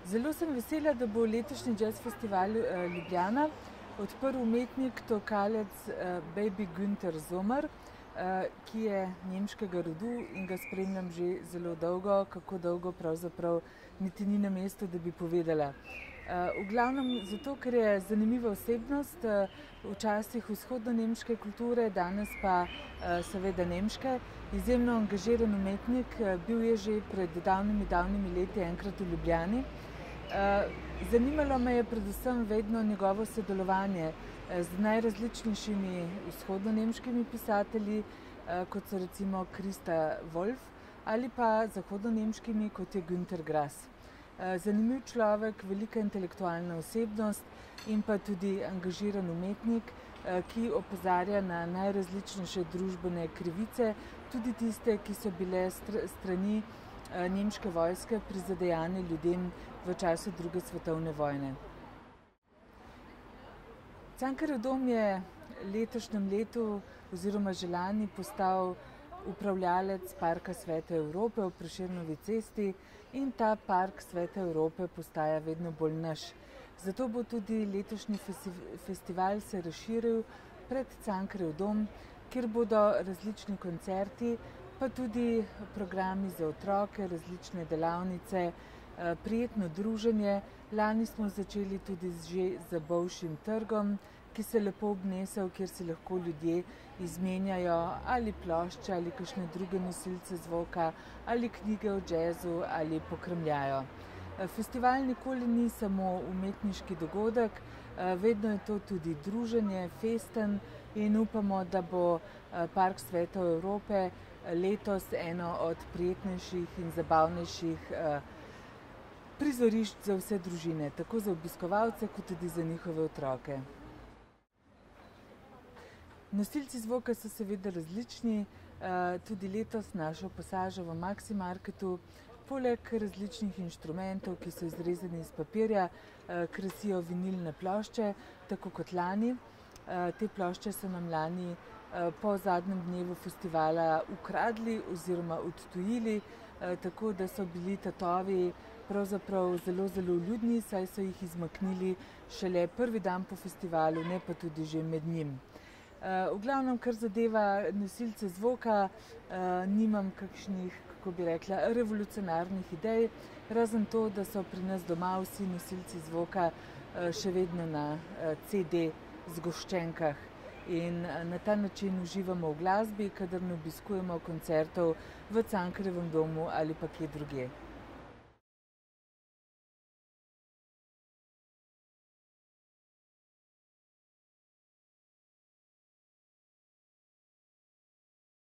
Zelo sem vesela, da bo letošnji jazz festival Ljubljana odprl umetnik, tokalec Baby Günter Sommer, ki je nemškega rodu in ga spremljam že zelo dolgo, kako dolgo pravzaprav niti ni na mestu, da bi povedala. V glavnem zato, ker je zanimiva osebnost, včasih vzhodno-nemške kulture, danes pa seveda nemške, izjemno angažiran umetnik, bil je že pred davnimi leti enkrat v Ljubljani. Zanimalo me je predvsem vedno njegovo sodelovanje z najrazličnejšimi vzhodno-nemškimi pisatelji, kot so recimo Christa Wolf, ali pa zahodno-nemškimi, kot je Günter Grass. Zanimiv človek, velika intelektualna osebnost in pa tudi angažiran umetnik, ki opozarja na najrazličnejše družbene krivice, tudi tiste, ki so bile strani nemške vojske prizadejane ljudem v času druge svetovne vojne. Cankarjev dom je letošnjem letu oziroma že lani postal upravljalec Parka Svete Evrope v Prešernovi cesti in ta Park Svete Evrope postaja vedno bolj naš. Zato bo tudi letošnji festival se razširil pred Cankarjev dom, kjer bodo različni koncerti, pa tudi programi za otroke, različne delavnice, prijetno druženje. Lani smo začeli tudi že z Bolšjim trgom, ki se lepo obnesel, kjer si lahko ljudje izmenjajo ali plošče ali kakšne druge nosilce zvoka ali knjige o džezu ali pokremljajo. Festival nikoli ni samo umetniški dogodek, vedno je to tudi druženje, festen in upamo, da bo Park Svete Evrope letos eno od prijetnejših in zabavnejših prizorišč za vse družine, tako za obiskovalce kot tudi za njihove otroke. Nosilci zvoka so seveda različni, tudi letos našo pasažo v Maximarketu poleg različnih inštrumentov, ki so izrezani iz papirja, krasijo vinilne plošče, tako kot lani. Te plošče so nam lani po zadnjem dnevu festivala ukradli oziroma odtujili, tako da so bili tatovi pravzaprav zelo vljudni, saj so jih izmaknili šele prvi dan po festivalu, ne pa tudi že med njim. V glavnem, kar zadeva nosilce zvoka, nimam kakšnih, kako bi rekla, revolucionarnih idej, razen to, da so pri nas doma vsi nosilci zvoka še vedno na CD zgoščenkah in na ta način uživamo v glasbi, kadar ne obiskujemo koncertov v Cankarjevem domu ali pa kje drugje.